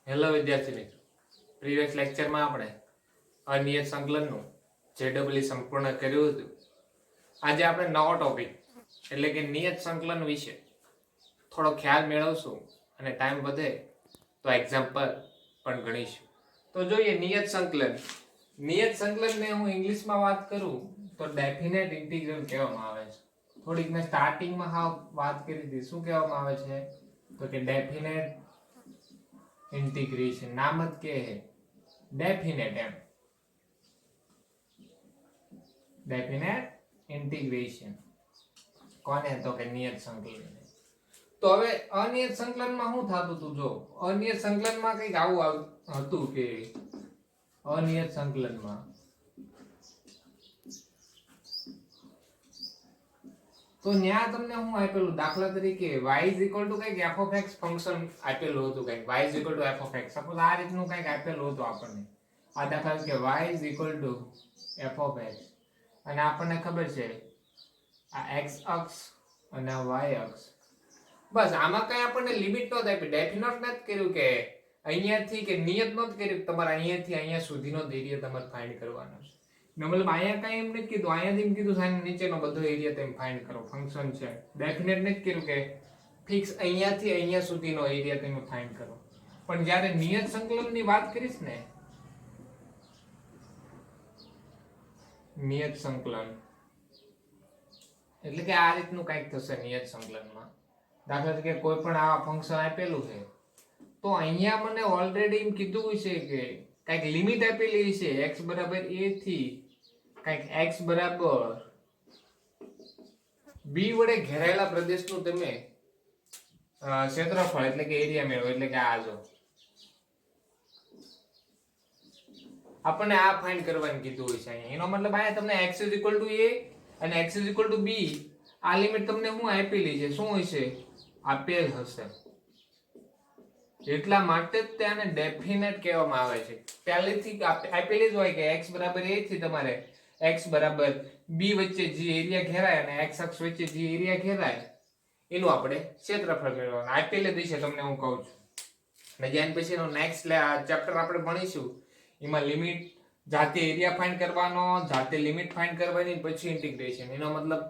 Hello વિદ્યાર્થી મિત્રો, previous લેક્ચરમાં આપણે અનિયત સંકલનનું જેડબલઈ સંપૂર્ણ કર્યું હતું. આજે આપણે નવો ટોપિક એટલે કે નિયત સંકલન વિશે થોડો ખ્યાલ મેળવશું અને ટાઈમ વધે તો એક્ઝામ્પલ પણ ગણીશું. તો જોઈએ નિયત સંકલન. નિયત સંકલનને હું ઇંગ્લિશમાં વાત કરું તો ડેફિનેટ ઇન્ટિગ્રલ કહેવામાં આવે છે. થોડીક મેં સ્ટાર્ટિંગમાં વાત કરી હતી. શું કહેવામાં આવે છે? તો કે ડેફિનેટ इंटीग्रेशन नाम જ કે है डेफिनेट एम डेफिनेट इंटीग्रेशन કોને તો કે નિયત સંકલન. તો હવે અનિયત સંકલનમાં શું થતું હતું? જો અનિયત સંકલનમાં કંઈક આવું હતું કે અનિયત સંકલનમાં તો ન્યા તમને હું આપેલું, દાખલા તરીકે y કંઈક f of x ફંક્શન આપેલું હતું, કંઈક y f of x. Suppose આ રીતનું કંઈક આપેલું હતું આપણને. આ દાખલા કે y f of x અને આપણને ખબર છે આ x અક્ષ અને y અક્ષ. બસ આમાં કઈ આપણને લિમિટ નહોતી આપી, ડેફિનેટ નથી કર્યું કે અહીંયાથી કે નિયત નહોતું કર્યું તમારે અહીંયાથી અહીંયા સુધીનો એરિયા તમારે ફાઇન્ડ કરવાનો છે. મતલબ અહીંયા કઈ એમ નથી કીધું, અહીંયાથી એમ કીધું સાઈન નીચેનો બધો એરિયા તમે ફાઇન્ડ કરો. ફંક્શન છે ડેફિનેટ નથી કર્યું કે ફિક્સ અહીંયાથી અહીંયા સુધીનો એરિયા તમે ફાઇન્ડ કરો. પણ જ્યારે નિયત સંકલનની વાત કરીશ ને, નિયત સંકલન એટલે કે આ રીતનું કંઈક થશે નિયત સંકલનમાં. દાખલા તરીકે કોઈ પણ આવા ફંક્શન આપેલું છે તો અહીંયા મને ઓલરેડી એમ કીધું છે કે કંઈક લિમિટ આપેલી છે x બરાબર a થી કંઈક x બરાબર b વડે ઘેરાયેલા પ્રદેશનું તમે ક્ષેત્રફળ એટલે કે એરિયા મેળવો. એટલે કે આ જો આપણને આ ફાઇન્ડ કરવાનું કીધું હોય છે અહીંયા. એનો મતલબ અહીંયા તમને x a અને x b આ લિમિટ તમને હું આપેલી છે, શું હશે? આપેલ હશે. એટલા માટે જ તેને ડેફિનેટ કહેવામાં આવે છે. પહેલેથી આપેલી જ હોય કે x બરાબર a થી તમારે x બરાબર b વચ્ચે જે એરિયા ઘેરાય અને x અક્ષ વચ્ચે જે એરિયા ઘેરાય એનું આપણે ક્ષેત્રફળ મેળવવાનું આપેલી જ છે. તમને હું કહું છું અને જ્યાં પછીનો નેક્સ્ટ ચેપ્ટર આપણે ભણીશું એમાં લિમિટ, જાતે એરિયા ફાઇન્ડ કરવાનો, જાતે લિમિટ ફાઇન્ડ કરવાની, પછી ઇન્ટિગ્રેશન. એનો મતલબ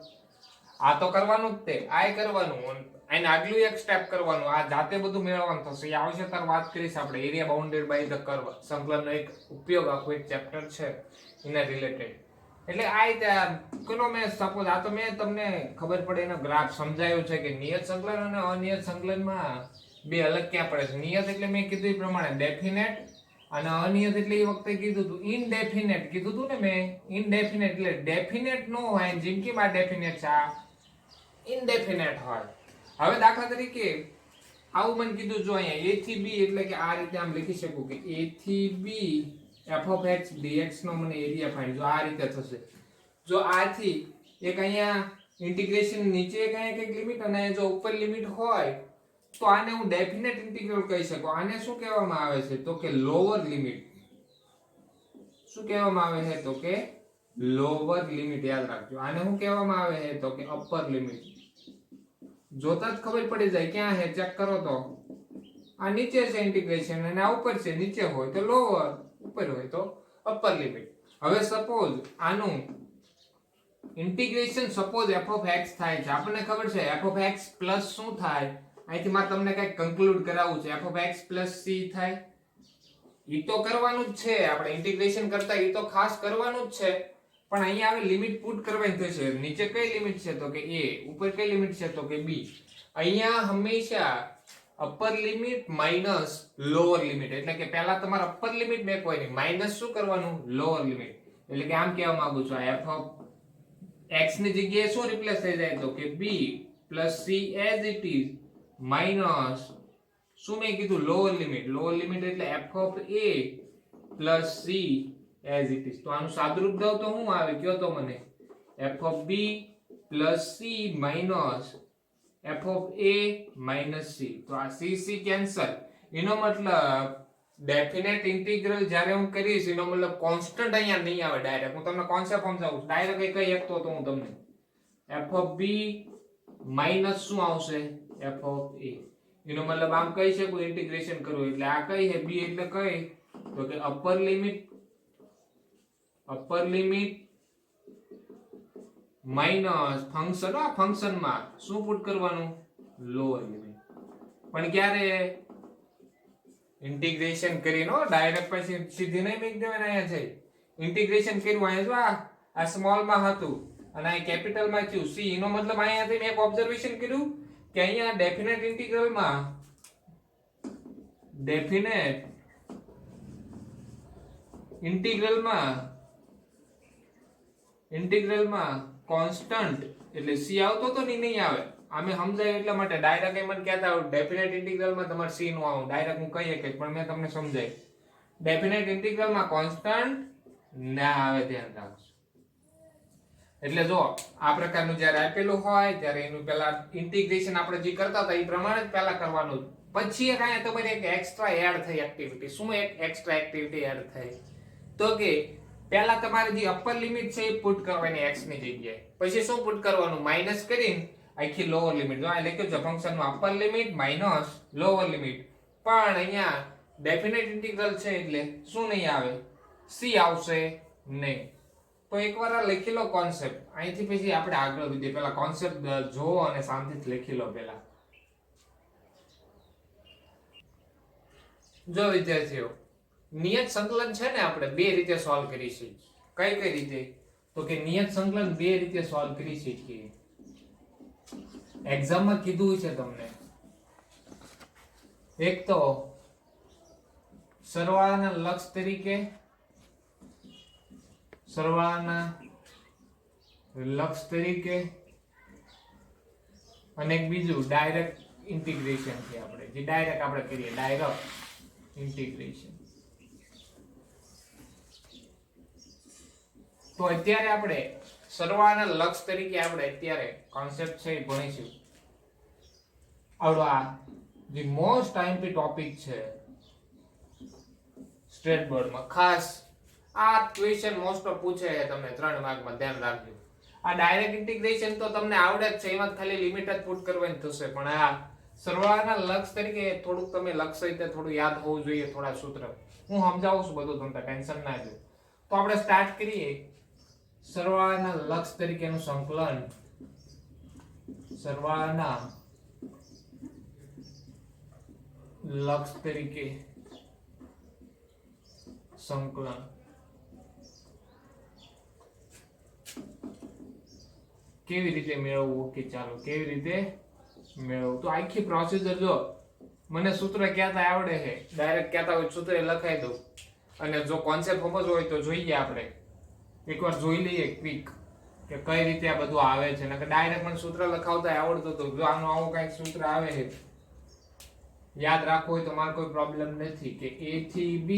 આ તો કરવાનું જ તે, આ કરવાનું અને આગલું એક સ્ટેપ કરવાનું, આ જાતે બધું મેળવવાનું થશે. એ આવશે ત્યારે વાત કરીશ આપણે area bounded by the curve સંકલનનો એક ઉપયોગ, આખું એક ચેપ્ટર છે એના રિલેટેડ. એટલે આ રીતે કોનો મેં સપોઝ આ તો મેં તમને ખબર પડે એનો ગ્રાફ સમજાયો છે કે નિયત સંકલન અને અનિયત સંકલનમાં બે અલગ ક્યાં પડે છે. નિયત એટલે મેં કીધું એ પ્રમાણે ડેફિનેટ અને અનિયત એટલે એ વખતે કીધું હતું ઇનડેફિનેટ. કીધું હતું ને મેં ઇનડેફિનેટ એટલે ડેફિનેટ નો હોય, જેમ કે આ ડેફિનેટ છે, આ ઇનડેફિનેટ હોય. હવે દાખલા તરીકે આવું મને કીધું, જો અહીંયા a થી b એટલે કે આ રીતે આમ લખી શકું કે a થી b f of x dx નો મને એરિયા ફાઇન્ડ. જો આ રીતે થશે, જો આથી એક અહીંયા ઇન્ટિગ્રેશન નીચે એક અહીંયા કંઈક લિમિટ અને જો ઉપર લિમિટ હોય તો આને હું ડેફિનેટ ઇન્ટિગ્રલ કહી શકું. આને શું કહેવામાં આવે છે? તો કે લોઅર લિમિટ. શું કહેવામાં આવે છે? તો કે લોઅર લિમિટ. યાદ રાખજો. આને શું કહેવામાં આવે છે? તો કે અપર લિમિટ. જોતા જ ખબર પડી જાય ક્યાં છે, ચેક કરો તો આ નીચે છે ઇન્ટિગ્રેશન અને આ ઉપર છે. નીચે હોય તો લોઅર, ઉપર હોય તો અપર લિમિટ. હવે સપોઝ આનું integration suppose f of x થાય છે, આપણને ખબર છે f of x પ્લસ શું થાય? અહીંથી માં તમને કંઈક કન્ક્લુડ કરાવવું છે. f of x plus c થાય. ઈ તો કરવાનું જ છે, આપણે ઇન્ટિગ્રેશન કરતા ઈ તો ખાસ કરવાનું જ છે. પણ અહીંયા આવે લિમિટ પુટ કરવાની થશે. નીચે કઈ લિમિટ છે? તો કે a. ઉપર કઈ લિમિટ છે? તો કે b. અહીંયા હંમેશા upper limit minus lower limit. એટલે કે પહેલા તમારે અપર લિમિટ મેકવાની, માઈનસ શું કરવાનું? Lower limit. એટલે કે આમ કહેવા માંગુ છું આ f of x ની જગ્યાએ શું રિપ્લેસ થઈ જાય? તો કે b plus c as it is minus શું મેં કીધું? Lower limit. લોઅર લિમિટ એટલે f of a plus c as it is. તો આનું સાદુરૂપ દઉં તો શું આવે? કયો તો મને? f of b plus c minus f of a minus c. તો આ c કેન્સલ. એનો મતલબ ડેફિનેટ ઇન્ટિગ્રલ જ્યારે હું કરીશ એનો મતલબ કોન્સ્ટન્ટ અહીંયા નહીં આવે ડાયરેક્ટ. હું તમને કોન્સેપ્ટ સમજાવું. ડાયરેક્ટ કઈ એકતો તો હું તમને f of b minus શું આવશે? f of a. એનો મતલબ આમ કહી શકું ઇન્ટિગ્રેશન કરવું એટલે આ કઈ છે b એટલે કઈ તો કે અપર લિમિટ માઈનસ ફંક્શન માં શું પુટ કરવાનું લોઅર લિમિટ પણ ક્યારે ઇન્ટિગ્રેશન કરીને ડાયરેક્ટ પછી સીધી નહીં મેક દેવાના અહીંયા છે ઇન્ટિગ્રેશન કર્યું અહીંયા જો આ સ્મોલ માં હતું અને આ કેપિટલ માં થયું c એનો મતલબ અહીંયાથી મેં એક ઓબ્ઝર્વેશન કર્યું કે અહીંયા ડેફિનેટ ઇન્ટિગ્રલમાં કોન્સ્ટન્ટ એટલે c આવતો તો નહીં આવે આમે સમજાય એટલા માટે ડાયરેક્ટ એમ કહેતા હોય ડેફિનેટ ઇન્ટિગ્રલમાં તમારે c નો આવું ડાયરેક્ટ હું કહી શકીશ પણ મેં તમને સમજાય ડેફિનેટ ઇન્ટિગ્રલમાં કોન્સ્ટન્ટ ના આવે ધ્યાન રાખજો એટલે જો આ પ્રકારનું જ્યારે આપેલું હોય ત્યારે એનું પહેલા ઇન્ટિગ્રેશન આપણે જે કરતા હતા એ પ્રમાણે જ પહેલા કરવાનું પછી એક અહીંયા તમારે એક એક્સ્ટ્રા એડ થઈ એક્ટિવિટી શું એક એક્સ્ટ્રા એક્ટિવિટી એડ થઈ તો કે પહેલા તમારે જે અપર લિમિટ છે એ પુટ કરવાની x ની જગ્યાએ પછી શું પુટ કરવાનું માઈનસ કરીને આખી લોઅર લિમિટ જો આ લખ્યું છે ફંક્શનમાં upper limit minus lower limit પણ અહીંયા ડેફિનેટ ઇન્ટિગ્રલ છે એટલે શું નહીં આવે c આવશે નહીં તો એકવાર આ લખી લો કોન્સેપ્ટ અહીંથી પછી આપણે આગળ વધીએ પહેલા કોન્સેપ્ટ જોવો અને શાંતિથી લખી લો પહેલા જો વિદ્યાર્થીઓ નિયત સંકલન છે ને આપણે બે રીતે સોલ્વ કરી શકીએ કઈ રીતે તો કે નિયત સંકલન બે રીતે સોલ્વ કરી શકીએ એક્ઝામ માં કીધું છે તમને એક તો સરવાળાના લક્ષ તરીકે અને એક બીજું ડાયરેક્ટ ઇન્ટિગ્રેશન છે આપણે જે ડાયરેક્ટ આપણે કરીએ ડાયરેક્ટ ઇન્ટિગ્રેશન તો અત્યારે આપણે સરવાળાના લક્ષ તરીકે આપણે અત્યારે કોન્સેપ્ટ છે એ ભણીશું આવડો આ જે મોસ્ટ આઈએમપી ટોપિક છે સ્ટેટ બોર્ડમાં ખાસ આ ક્વેશ્ચન મોસ્ટ ઓફ પૂછે છે તમને 3 માર્કમાં ધ્યાન રાખજો આ ડાયરેક્ટ ઇન્ટિગ્રેશન તો તમને આવડે જ છે એમાં ખાલી લિમિટ જ પુટ કરવાની થશે પણ આ સરવાળાના લક્ષ તરીકે થોડુંક તમે લક્ષ રીતે થોડું યાદ હોવું જોઈએ થોડા સૂત્ર હું સમજાવું છું બધું તમને ટેન્શન ના લો તો આપણે સ્ટાર્ટ કરીએ સરવાળાના લક્ષ તરીકેનું સંકલન સરવાળાના લક્ષ તરીકે સંકલન કેવી રીતે મેળવવું કે ચાલો કેવી રીતે મેળવવું તો આખી પ્રોસીજર જો મને સૂત્ર કહેતા આવડે છે ડાયરેક્ટ કહેતા હોય સૂત્ર લખાઈ દઉં અને જો કોન્સેપ્ટ સમજવો હોય તો જોઈએ આપણે એકવાર જોઈ લઈએ ક્વિક કે કઈ રીતે આ બધું આવે છે નકર ડાયરેક્ટ મને સૂત્ર લખાવતા આવડતું તો જો આનું આવું કંઈક સૂત્ર આવે છે યાદ રાખવું હોય તો મારે કોઈ પ્રોબ્લેમ નથી કે a થી b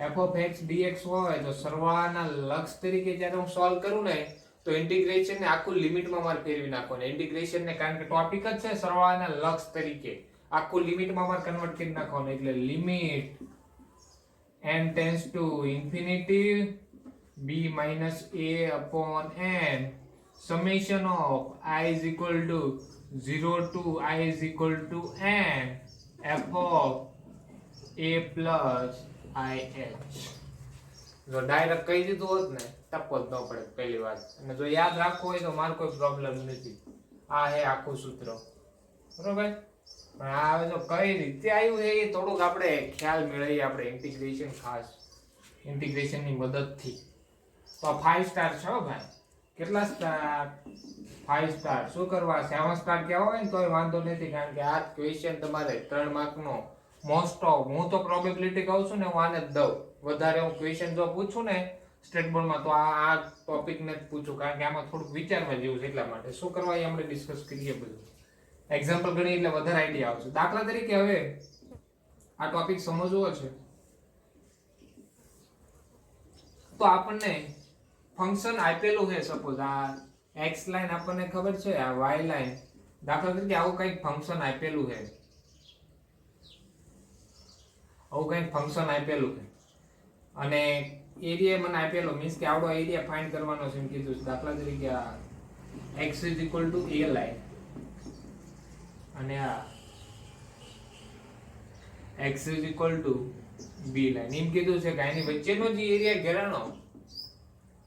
f of x dx હોય તો સરવાળાના લક્ષ તરીકે જ્યારે હું સોલ્વ કરું ને તો ઇન્ટિગ્રેશન ને આખું લિમિટમાં મારે ફેરવી નાખવાનું ઇન્ટિગ્રેશન ને કારણ કે ટોપિક જ છે સરવાળાના લક્ષ તરીકે આખું લિમિટમાં મારે કન્વર્ટ કરી નાખવાનું એટલે limit n tends to infinity b minus a upon n summation of I is equal to 0 to I is equal to n f of a plus IH જો ડાયરેક્ટ કહી દીધું હોત ને ટપો જ ન પડે પહેલી વાત અને જો યાદ રાખવું હોય તો મારો કોઈ પ્રોબ્લેમ નથી આ હે આખું સૂત્ર બરોબર પણ આ હવે જો કઈ રીતે આવ્યું છે એ થોડુંક આપણે ખ્યાલ મેળવીએ આપણે ઇન્ટિગ્રેશન ખાસ ઇન્ટિગ્રેશનની મદદથી તો 5 સ્ટાર છે ભાઈ કેટલા સ્ટાર 5 સ્ટાર શું કરવા 7 સ્ટાર કહેવા હોય ને તોય વાંધો નથી કારણ કે આ ક્વેશ્ચન તમારે 3 માર્કનો મોસ્ટ ઓફ હું તો પ્રોબેબિલિટી કહું છું ને હું આને જ દઉં વધારે હું ક્વેશ્ચન જો પૂછું ને સ્ટેટ બોર્ડમાં તો આ ટોપિક ને જ પૂછું કારણ કે આમાં થોડુંક વિચારવા જેવું છે એટલા માટે શું કરવા એ આપણે ડિસ્કસ કરીએ બધું એક્ઝામ્પલ ગણી એટલે વધારે આઈડિયા આવશે દાખલા તરીકે હવે આ ટોપિક સમજવો છે તો આપણને ફંક્શન આપેલું છે સપોઝ આ x લાઈન આપણને ખબર છે આ y લાઈન દાખલા તરીકે આવું કંઈક ફંક્શન આપેલું છે આવું કંઈક ફંક્શન આપેલું છે અને એરિયા મને આપેલો મીન્સ કે આવડો એરિયા ફાઇન્ડ કરવાનો છે એમ કીધું છે દાખલા તરીકે આ x a લાઈન અને આ x is equal to b line એમ કીધું છે કે આની વચ્ચેનો જે એરિયા ઘેરાનો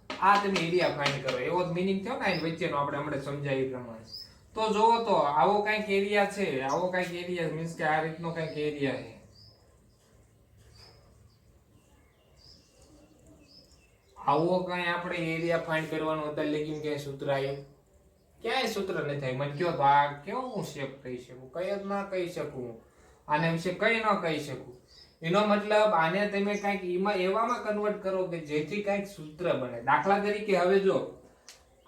આ તમે એરિયા ફાઇન્ડ કરો એવો જ મીનિંગ થયો ને આની વચ્ચેનો આપણે હમણાં સમજાય એ પ્રમાણે તો જોવો તો આવો કંઈક એરિયા છે આવો કંઈક એરિયા મીન્સ કે આ રીતનો કંઈક એરિયા છે આવો કઈ આપણે એરિયા ફાઇન્ડ કરવાનો હતા લેકિન ક્યાંય સૂત્ર આવ્યું ક્યાંય સૂત્ર નથી થાય મને કયો તો આ કેવું શેપ કહી શકું કઈ જ ના કહી શકું આના વિશે કઈ ન કહી શકું એનો મતલબ આને તમે કંઈક એવામાં કન્વર્ટ કરો કે જેથી કંઈક સૂત્ર બને દાખલા તરીકે હવે જો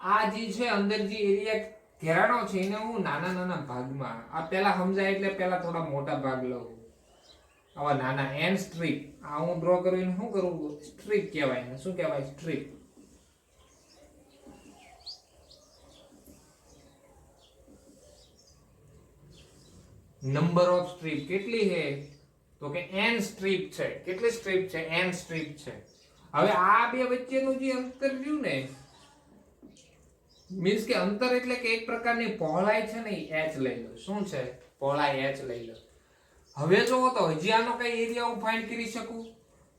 આ જે છે અંદર જે એરિયા ઘેરાણો છે એને હું નાના નાના ભાગમાં આ પહેલા સમજાય એટલે પહેલા થોડા મોટા ભાગ લઉં આવા નાના એન સ્ટ્રીપ આ હું ડ્રો કરું એને શું કરું સ્ટ્રીપ કહેવાય ને શું કહેવાય સ્ટ્રીપ નંબર ઓફ સ્ટ્રીપ કેટલી છે તો કે n સ્ટ્રીપ છે કેટલી સ્ટ્રીપ છે n સ્ટ્રીપ છે હવે આ બે વચ્ચેનું જે અંતર રહ્યું ને મીન્સ કે અંતર એટલે કે એક પ્રકારની પહોળાઈ છે ને h લઈ લો શું છે પહોળાઈ h લઈ લો હવે જોવો તો હજી આનો કઈ એરિયા હું ફાઇન્ડ કરી શકું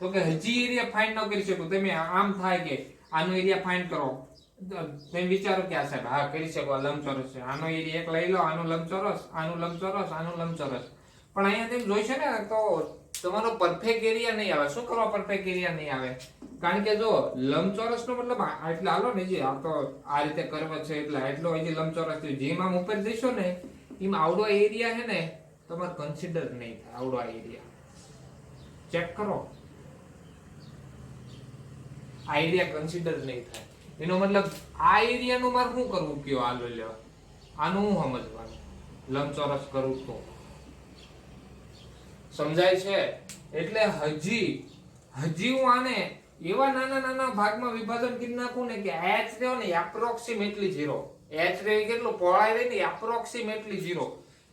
તો કે હજી એરિયા ફાઇન્ડ ન કરી શકું તમે આમ થાય કે આનો એરિયા ફાઇન્ડ કરો તમે વિચારો કે આ સાહેબ હા કરી શકો લંબચોરસ છે આનો એરિયા એક લઈ લો આનું લંબચોરસ આનું લંબચોરસ આનું લંબચોરસ પણ અહીંયા તમે જોઈ છે ને તો તમારો પરફેક્ટ એરિયા નહીં આવે શું કરવા પરફેક્ટ એરિયા નહીં આવે કારણ કે જો લંબચોરસ નો મતલબ એટલે હાલો ને જે આ તો આ રીતે કર્વ છે એટલે એટલો હજી લંબચોરસ છે જેમ આમ ઉપર જઈશો ને એમ આવડો એરિયા છે ને તમારે કન્સિડર નહીં થાય આવડો એરિયા ચેક કરો આ એરિયા કન્સિડર નહીં થાય એનો મતલબ આ એરિયાનું મારે શું કરવું કયો આલો લ્યો આનું હું સમજવાનું લંબચોરસ કરું તો સમજાય છે એટલે હજી હું આને એવા નાના નાના ભાગમાં વિભાજન કરી નાખું ને કે h રહ્યો ને એપ્રોક્સિમેટલી 0 h રહ્યો કેટલું પહોળાઈ રહી ને એપ્રોક્સિમેટલી 0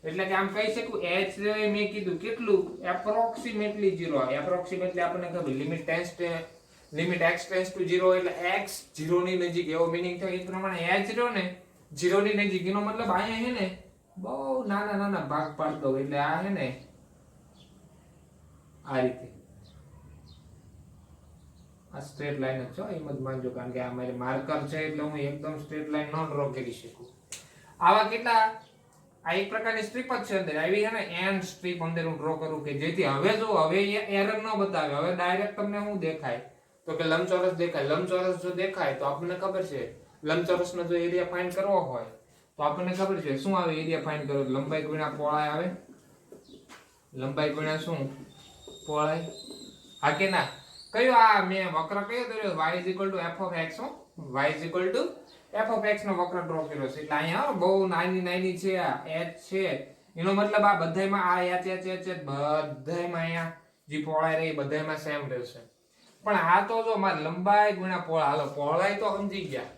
એટલે કે આમ કહી શકું h રહ્યો મેં કીધું કેટલું એપ્રોક્સિમેટલી 0 એપ્રોક્સિમેટલી આપણને ખબર લિમિટ x ટેન્ડ્સ ટુ 0 એટલે x 0 ની નજીક એવો મીનિંગ થયો એ પ્રમાણે h રહ્યો ને 0 ની નજીક એનો મતલબ અહીંયા હે ને બહુ નાના નાના ભાગ પાડ દો એટલે આ હે ને આ રીતે આ સ્ટ્રેટ લાઈન જ છે એમ જ માનજો કારણ કે આ મારી માર્કર છે એટલે હું એકદમ સ્ટ્રેટ લાઈન ન ડ્રો કરી શકું આવા કેટલા આ એક પ્રકારની સ્ટ્રીપ જ છે અંદર આવી છે ને એન સ્ટ્રીપ અંદર હું ડ્રો કરું કે જેથી હવે જો હવે એરર ન બતાવે હવે ડાયરેક્ટ તમને શું દેખાય તો કે લંબચોરસ દેખાય લંબચોરસ જો દેખાય તો આપણને ખબર છે લંબચોરસનો જો એરિયા ફાઇન્ડ કરવો હોય તો આપણને ખબર છે શું આવે એરિયા ફાઇન્ડ કરો લંબાઈ ગુણ્યા પહોળાઈ આવે લંબાઈ ગુણ્યા શું પહોળાઈ હા કે ના કયો આ મેં વક્ર કયો દોર્યો y f of x હો y f of x નો વક્ર ડ્રો કર્યો છે એટલે અહીંયા બહુ નાની છે આ h છે એનો મતલબ આ બધાયમાં આ h બધાયમાં અહીંયા જે પહોળાઈ રહી બધાયમાં સેમ રહેશે પણ આ તો જો માર લંબાઈ ગુણ્યા પહોળાઈ હાલો પહોળાઈ તો સમજી ગયા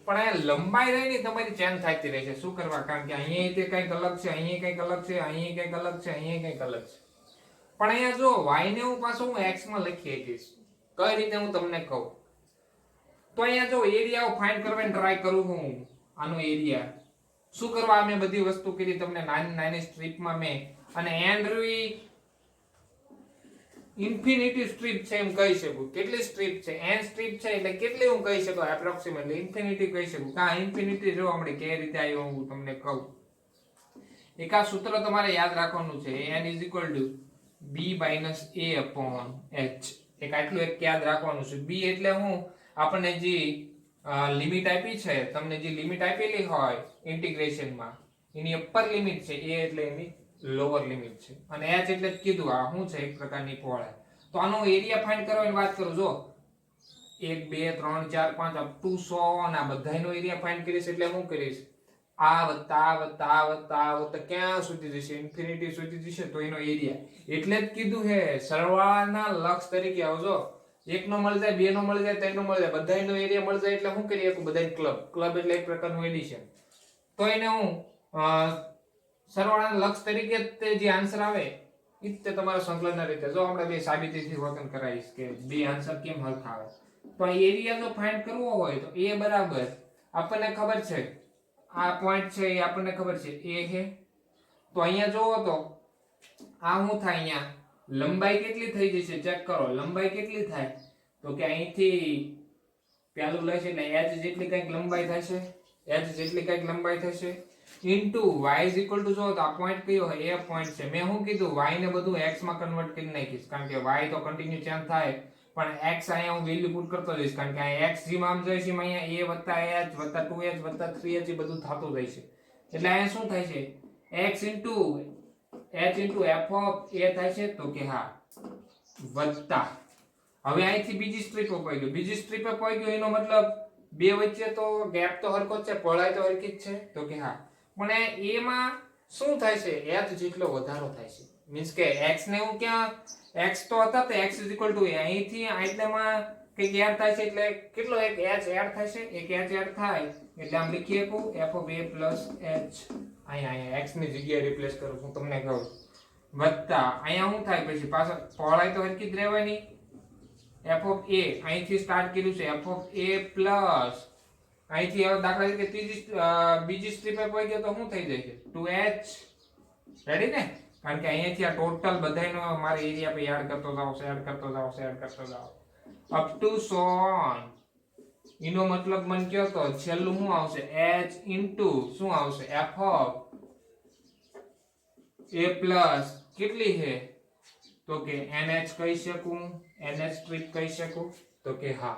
પણ અહીંયા લંબાઈ રહી ને તમારી ચેન્જ થતી રહેશે શું કરવા કારણ કે અહીંયા તે કંઈક અલગ છે અહીંયા કંઈક અલગ છે અહીંયા કંઈક અલગ છે અહીંયા કંઈક અલગ છે પણ અહીંયા જો y ને હું પાછો હું x માં લખી શકીશ કઈ રીતે હું તમને કહું તો અહીંયા જો એરિયા ફાઇન્ડ કરવાની ટ્રાય કરું હું આનો એરિયા શું કરવા મેં બધી વસ્તુ કરી તમને નાની નાની સ્ટ્રીપમાં મેં અને એન્ડ રૂઈ ઇન્ફિનિટી સ્ટ્રીપ છે એમ કહી શકું કેટલી સ્ટ્રીપ છે n સ્ટ્રીપ છે એટલે કેટલી હું કહી શકું એપ્રોક્સિમેટલી ઇન્ફિનિટી કહી શકું કા ઇન્ફિનિટી જો આપણે કઈ રીતે આવ્યો હું તમને કહું એક આ સૂત્ર તમારે યાદ રાખવાનું છે n b - a upon h એક આટલું એક યાદ રાખવાનું છે b એટલે હું આપણને જે લિમિટ આપી છે તમને જે લિમિટ આપેલી હોય ઇન્ટિગ્રેશનમાં એની અપર લિમિટ છે a એટલે એની લોઅર લિમિટ છે અને h એટલે જ કીધું આ શું છે એક પ્રકારની પહોળાઈ તો આનો એરિયા ફાઇન્ડ કરવાની વાત કરું જો 1 2 3 4 5 અપ ટુ 100 અને આ બધાયનો એરિયા ફાઇન્ડ કરીશ એટલે હું કરીશ આ વત્તા ક્યાં સુધી જશે ઇન્ફિનિટી સુધી જશે તો એનો એરિયા એટલે જ કીધું છે સરવાળાના લક્ષ તરીકે આવજો એક નો મળી જાય બે નો મળી જાય ત્રણ નો મળી જાય બધાયનો એરિયા મળી જાય એટલે હું કરી શકું બધાય ક્લબ એટલે એક પ્રકારનું એડિશન તો એને હું સરવાળાના લક્ષ તરીકે તે જે આન્સર આવે ઈ તે તમારા સંકલનના રીતે જો આપણે બે સાબિતીથી વર્તન કરાવીશ કે બે આન્સર કેમ હરખા આવે તો આ એરિયા જો ફાઇન્ડ કરવો હોય તો a બરાબર આપણને ખબર છે આ પોઈન્ટ છે એ આપણને ખબર છે a છે તો અહીંયા જોવો તો આ શું થાય અહીંયા લંબાઈ કેટલી થઈ જશે ચેક કરો લંબાઈ કેટલી થાય તો કે અહીંથી પેલું લેશે એટલે h જેટલી કંઈક લંબાઈ થશે h જેટલી કંઈક લંબાઈ થશે into y is equal to જો તો આ પોઈન્ટ કયો હોય એ પોઈન્ટ છે મેં શું કીધું y ને બધું x માં કન્વર્ટ કરી નાખીશ કારણ કે y તો કન્ટિન્યુ ચેન્જ થાય પણ x અહીંયા હું વેલ્યુ પુટ કરતો જઈશ કારણ કે અહીંયા x જેમ આમ જઈશ એમ અહીંયા a h 2h 3h એ બધું થતું રહેશે એટલે અહીંયા શું થાય છે x into h into f of a થાય છે તો કે હા વત્તા હવે અહીંથી બીજી સ્ટ્રીપ અપાઈ ગયો બીજી સ્ટ્રીપ અપાઈ ગયો એનો મતલબ બે વચ્ચે તો ગેપ તો હરખો જ છે પહોળાઈ તો હરખી જ છે તો કે હા પણ a માં શું થાય છે h જેટલો વધારો થાય છે મીન્સ કે x ને હું ક્યાં x તો હતા તો x a અહીંથી આટલામાં કંઈક એડ થાય છે એટલે કેટલો એક h એડ થાય છે એક h એડ થાય એટલે આમ લખીએ કો f of a plus h અહીંયા x ની જગ્યાએ રિપ્લેસ કરું હું તમને કહું વત્તા અહીંયા શું થાય પછી પાછળ પહોળાઈ તો હરખી જ રહેવાની f of a અહીંથી સ્ટાર્ટ કર્યું છે f of a plus અહીંથી હવે દાખલા તરીકે બીજી સ્ટ્રીપે પહોંચી ગયો તો શું થઈ જાય છે 2h રેડી ને કારણ કે અહીંયાથી આ ટોટલ બધાયનો મારે એરિયા પર એડ કરતો જાવ અપ ટુ સો ઓન એનો મતલબ મને કયો તો છેલ્લું શું આવશે h ઇન્ટુ શું આવશે f of a plus કેટલી છે તો કે nh કહી શકું nh સ્ટ્રીપ કહી શકું તો કે હા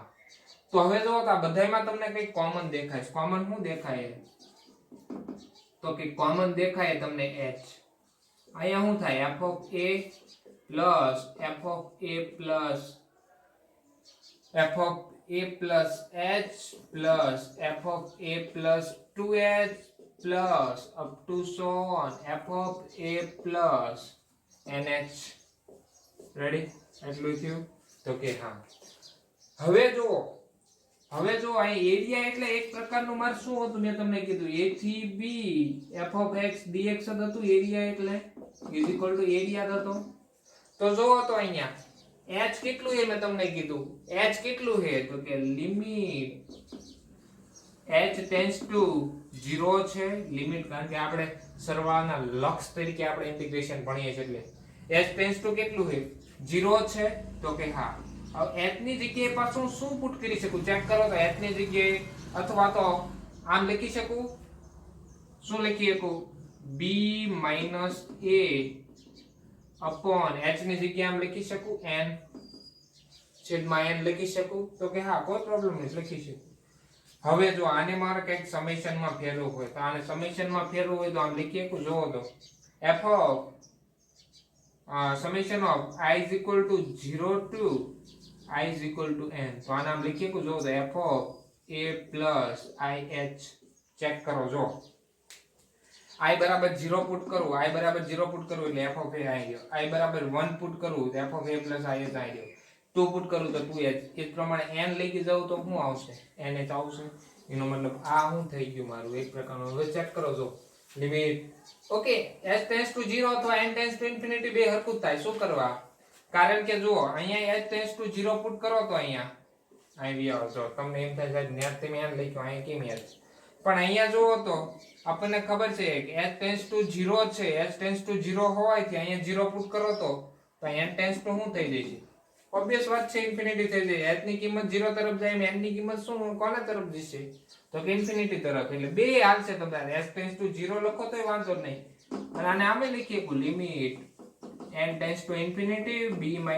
તો હવે જો આ બધાયમાં તમને કંઈક કોમન દેખાય કોમન શું દેખાય તો કે કોમન દેખાય તમને h અહીંયા શું થાય f of a plus f of a plus f of a plus h plus f of a plus 2h plus up to so on f of a plus nh ready એટલું થયું તો કે હા હવે જો અહીં એરિયા એટલે એક પ્રકારનું માર શું હતું મેં તમને કીધું a થી b f of x dx જ હતું એરિયા એટલે ઇઝ ઇક્વલ ટુ એરિયા જ હતો તો જો તો અહીંયા h કેટલું છે મેં તમને કીધું h કેટલું છે તો કે લિમિટ h ટેન્ડ્સ ટુ 0 છે લિમિટ કારણ કે આપણે સરવાળાના લક્ષ તરીકે આપણે ઇન્ટિગ્રેશન ભણીએ છીએ એટલે h ટેન્ડ્સ ટુ કેટલું છે 0 છે તો કે હા હવે h ની જગ્યાએ પાછું શું પુટ કરી શકું ચેક કરો તો h ની જગ્યાએ અથવા તો આમ લખી શકું શું લખી શકું b - a upon h ની જગ્યાએ આમ લખી શકું n છેદમાં n લખી શકું તો કે હા કોઈ પ્રોબ્લેમ નથી લખી શકું હવે જો આને મારે કંઈક સમેશન માં ફેરવવું હોય તો આને સમેશન માં ફેરવવું હોય તો આમ લખી શકું જોવો તો f of summation of I is equal to 0 to I is equal to n તો આને આમ લખીએ કે જો તો f of a plus ih check કરો જો I બરાબર 0 પુટ કરું I બરાબર 0 પુટ કરું એટલે f of a આવી ગયો I બરાબર 1 પુટ કરું તો f of a plus ih આવી ગયો 2 પુટ કરું તો 2h એ પ્રમાણે n લઈ જાવ તો શું આવશે nh આવશે એનો મતલબ આ શું થઈ ગયું મારું એક પ્રકારનું હવે ચેક કરો જો limit okay h tends to 0 અથવા n ટેન્ડ્સ ટુ ઇન્ફિનિટી બે હરખું થાય શું કરવા કારણ કે જો અહીંયા h ટેન્ડ્સ ટુ 0 પુટ કરો તો અહીંયા આવી આવો જો તમને એમ થાય કે નેટ તમે n લખ્યો અહીંયા કેમ યાર પણ અહીંયા જોવો તો આપણને ખબર છે કે h ટેન્ડ્સ ટુ 0 છે h ટેન્ડ્સ ટુ 0 હોવાથી અહીંયા 0 પુટ કરો તો n ટેન્ડ્સ ટુ શું થઈ જાય છે ઓબ્વિયસ વાત છે ઇન્ફિનિટી થઈ જાય h ની કિંમત 0 તરફ જાય n ની કિંમત શું કોના તરફ જશે તો કે ઇન્ફિનિટી તરફ એટલે બે હાલશે તમારે h ટેન્ડ્સ ટુ 0 લખો તોય વાંધો નહીં અને આને આમે લખીએ કે limit n tends to infinity b -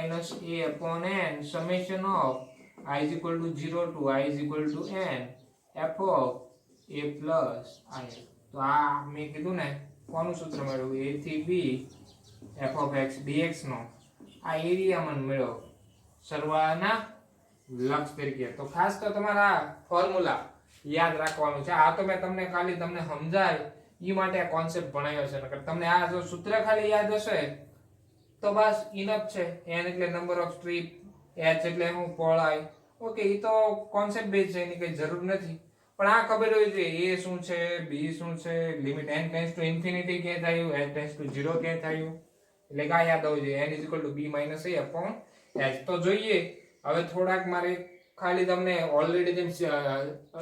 a upon n summation of I is equal to 0 to I is equal to n f of a plus I તો આ મેં કીધું ને કોનું સૂત્ર મળ્યું a થી b f of x dx નો આ એરિયા મને મળ્યો સરવાળાના લક્ષ તરીકે તો ખાસ તો તમારા ફોર્મ્યુલા યાદ રાખવાનું છે આ તો મેં તમને ખાલી તમને સમજાય ઈ માટે આ કોન્સેપ્ટ ભણાવ્યો છે નકર તમને આ જો સૂત્ર ખાલી યાદ હશે તો બસ ઇનફ છે n એટલે નંબર ઓફ સ્ટ્રીપ h એટલે હું પહોળાઈ ઓકે ઈ તો કોન્સેપ્ટ બેઝ છે એની કઈ જરૂર નથી પણ આ ખબર હોય છે a શું છે b શું છે limit n tends to infinity કે થયું h ટેન્ડ્સ ટુ 0 કે થયું એટલે કા યાદ આવવું જોઈએ n b - a upon h તો જોઈએ હવે થોડાક મારે ખાલી તમને ઓલરેડી જેમ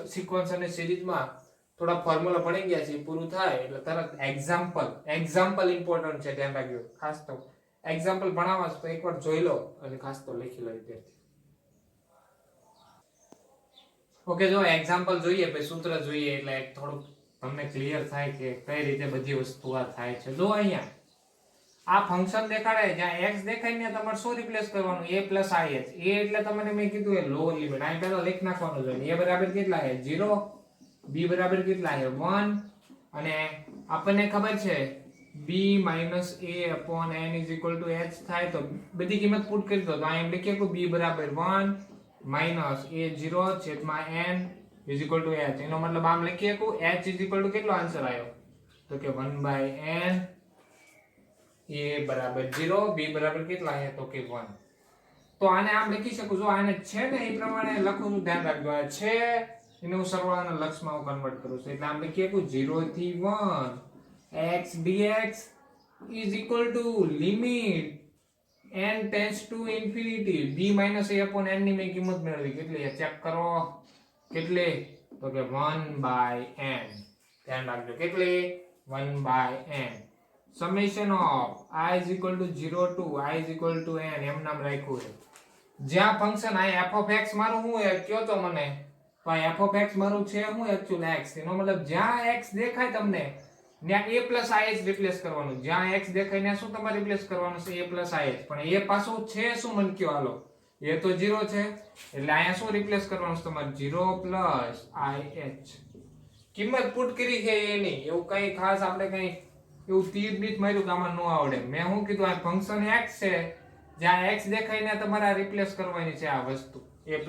સિક્વન્સ અને સિરીઝમાં થોડા ફોર્મ્યુલા ભણી ગયા છે પૂરું થાય એટલે તરત એક્ઝામ્પલ ઇમ્પોર્ટન્ટ છે ધ્યાન રાખજો ખાસ તો એક્ઝામ્પલ ભણાવવા તો એકવાર જોઈ લો અને ખાસ તો લખી લો વિદ્યાર્થી. ઓકે, જો એક્ઝામ્પલ જોઈએ પછી સૂત્ર જોઈએ એટલે થોડુંક તમને ક્લિયર થાય કે કઈ રીતે બધી વસ્તુ આ થાય છે. જો અહીંયા આ ફંક્શન દેખાડે જ્યાં x દેખાય ને તમારે શું રિપ્લેસ કરવાનું a + ih. a એટલે તમને મેં કીધું એ લોઅર લિમિટ. આ પહેલા લખી નાખવાનું છે. a બરાબર કેટલા છે 0, b બરાબર કેટલા છે 1 અને આપણને ખબર છે b - a/n = h થાય તો બધી કિંમત પુટ કરી દો તો આ એમ લખીએ કે b બરાબર 1 - a0 છેદમાં n = h. એનો મતલબ આમ લખીએ કે h = કેટલો આન્સર આવ્યો તો કે 1/n. a બરાબર 0, b બરાબર કેટલા છે તો કે 1. તો આને આમ લખી શકું જો આને છે ને એ પ્રમાણે લખું છું, ધ્યાન રાખજો. આ છે એને હું સરવાળાના લક્ષમાં હું કન્વર્ટ કરું છું એટલે આમ લખીએ કે 0 થી 1 x dx = limit n tends to infinity b - a/n ની મેં કિંમત મેળવી. કેટલી ચેક કરો કેટલી તો કે 1/n. ધ્યાન રાખજો કેટલી 1/n. summation of I = 0 to I = n એમ નામ રાખ્યું છે. જ્યાં ફંક્શન આ f of x મારું શું છે કયો તો મને તો આ f of x મારું છે શું એક્ચ્યુઅલ x. એનો મતલબ જ્યાં x દેખાય તમને ત્યાં a + ih રિપ્લેસ કરવાનું. જ્યાં x દેખાય ત્યાં શું તમારે રિપ્લેસ કરવાનું છે a + ih. પણ એ પાછું છે શું મન કયો હાલો એ તો 0 છે એટલે અહીંયા શું રિપ્લેસ કરવાનું છે તમારે 0 + ih. કિંમત પુટ કરી છે એની એવું કઈ ખાસ આપણે કઈ એવું તીર બીત માર્યું કે આમાં ન આવડે. મેં શું કીધું આ ફંક્શન x છે જ્યાં x દેખાય ને તમારે રિપ્લેસ કરવાની છે આ વસ્તુ a +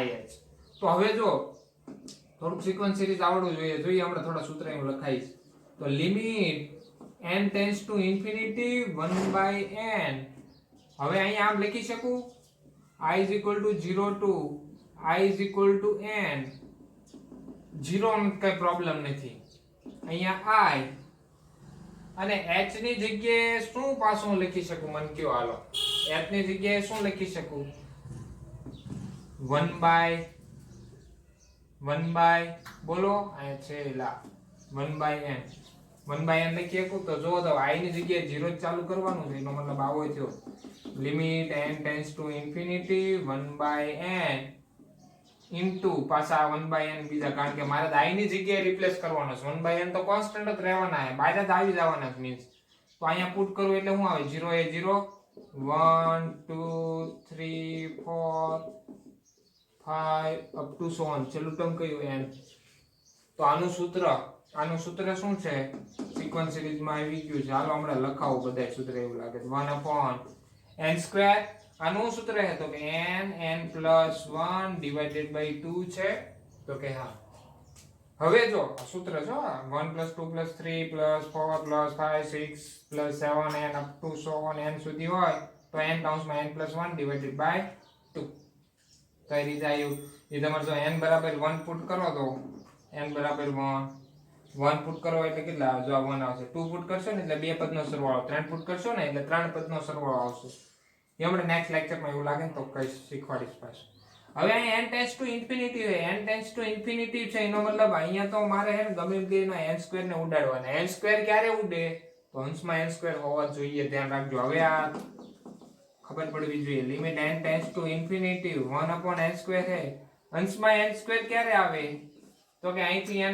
ih. તો હવે જો થોડુંક સિક્વન્સ સિરીઝ આવડવું જોઈએ. જોઈએ આપણે થોડા સૂત્ર હું લખાઈશ તો limit n tends to infinity 1/n. હવે અહીંયા આમ લખી શકું I = 0 to I = n. 0 કઈ પ્રોબ્લેમ નથી. અહીંયા I અને h ની જગ્યાએ શું પાછું લખી શકું મન કયો હાલો h ની જગ્યાએ શું લખી શકું 1/1 બોલો આ છે લા 1/n. 1/n લખી શકું તો જો તો I ની જગ્યાએ 0 જ ચાલુ કરવાનું છે. એનો મતલબ આવો થયો limit n tends to infinity 1/n into પાછા 1/n બીજા કારણ કે મારે I ની જગ્યાએ રિપ્લેસ કરવાનો છે. 1/n તો કોન્સ્ટન્ટ જ રહેવાના છે બાયરા જ આવી જવાના મીન્સ તો અહીંયા પુટ કરું એટલે શું આવે 0 એ 0 1 2 3 4 5 અપ ટુ so on છેલ્લું ટર્મ કયું n. તો આનું સૂત્ર શું છે સિક્વન્સ સિરીઝમાં આવી ગયું છે. હાલો હમણાં લખાવો બધાય સૂત્ર એવું લાગે 1/n². આનું સૂત્ર છે તો કે n + 1 / 2 છે તો કે હા. હવે જો સૂત્ર જો 1 + 2 + 3 + 4 + 5 6 + 7 n up to so on n સુધી હોય તો n + 1 / 2 કઈ રીતે આવ્યું એ તમારે જો n બરાબર 1 પુટ કરો તો n બરાબર 1 પુટ કરો એટલે કેટલા જો 1 આવશે. 2 પુટ કરશો ને એટલે બે પદનો સરવાળો, 3 પુટ કરશો ને એટલે 3 પદનો સરવાળો આવશે. એ આપણે નેક્સ્ટ લેક્ચરમાં એવું લાગે ને તો કઈ શીખવાડીશ પાછું. હવે અહીંયા n ટેન્ડ્સ ટુ ઇન્ફિનિટી છે. n ટેન્ડ્સ ટુ ઇન્ફિનિટી છે એનો મતલબ અહીંયા તો મારે હે ને ગમે તે ના n² ને ઉડાડવાના. n² ક્યારે ઉડે તો અંશમાં n² હોવા જોઈએ. ધ્યાન રાખજો. હવે આ ખબર પડવી જોઈએ limit n tends to infinity 1/n² છે. અંશમાં n² ક્યારે આવે તો કે અહીંથી n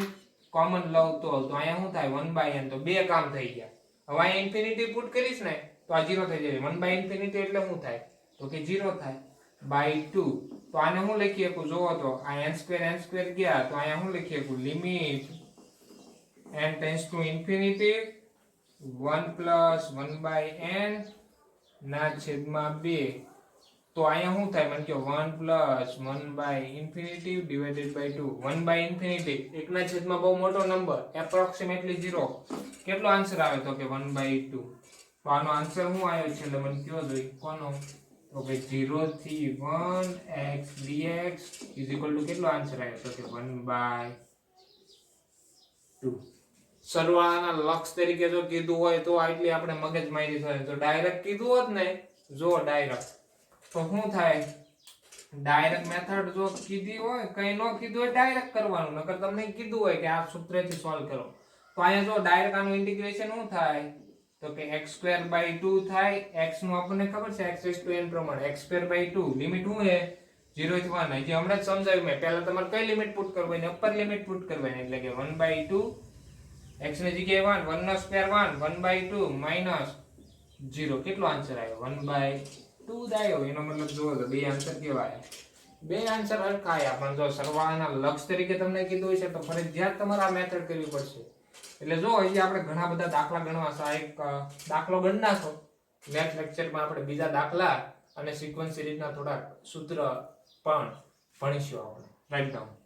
કોમન લઉં તો અહીંયા શું થાય 1/n તો બે કામ થઈ ગયા. હવે અહીંયા ઇન્ફિનિટી પુટ કરીશ ને તો આ 0 થઈ જાય. 1/∞ એટલે શું થાય તો કે 0 થાય /2. તો આને હું લખી શકું જોવો તો આ n² ગયા તો અહીંયા હું લખી શકું limit n tends to infinity 1 + 1/n ના છેદમાં 2. તો અહીંયા શું થાય મને કહો 1 + 1/∞ / 2. 1/∞ એકના છેદમાં બહુ મોટો નંબર એપ્રોક્સિમેટલી 0 કેટલો આન્સર આવે તો કે 1/2. તો આનો આન્સર શું આવ્યો છે એટલે મને કયો જોઈ કોનો તો કે 0 થી 1 x dx = કેટલો આન્સર આવ્યો તો કે 1/2. સરવાળાના લક્ષ તરીકે જો કીધું હોય તો આટલી આપણે મગજમારી થાય. તો ડાયરેક્ટ કીધું હોત ને જો ડાયરેક્ટ તો શું થાય ડાયરેક્ટ મેથડ જો કીધી હોય કઈ ન કીધું હોય ડાયરેક્ટ કરવાનું. નકર તમને કીધું હોય કે આ સૂત્રથી સોલ્વ કરો તો અહીંયા જો ડાયરેક્ટ આનું ઇન્ટિગ્રેશન શું થાય તો તો કે x² 2 થાય. x નું આપણને ખબર છે x n પ્રમાણે x² 2 લિમિટ શું છે 0 થી 1. હજી હમણાં જ સમજાવ્યું મેં. પહેલા તમારે કઈ લિમિટ પુટ કરવાની? અપર લિમિટ પુટ કરવાની. એટલે કે 1/2 x ની જગ્યાએ 1 1 નો સ્ક્વેર 1 1/2 માઈનસ 0. કેટલો આન્સર આવ્યો? 1/2 જ આવ્યો. એનો મતલબ જુઓ તો બે આન્સર કેવા આવ્યા? બે આન્સર હરખા આવ્યા. પણ જો સરવાળાના લક્ષ તરીકે તમને કીધું છે તો ફરજિયાત તમારે આ મેથડ કરવી પડશે. એટલે જો હજી આપણે ઘણા બધા દાખલા ગણવા છે. એક દાખલો ગણ નાખો. નેક્સ્ટ લેક્ચરમાં આપણે બીજા દાખલા અને સિક્વન્સ સિરીઝના થોડાક સૂત્ર પણ ભણીશું આપણે. Right down.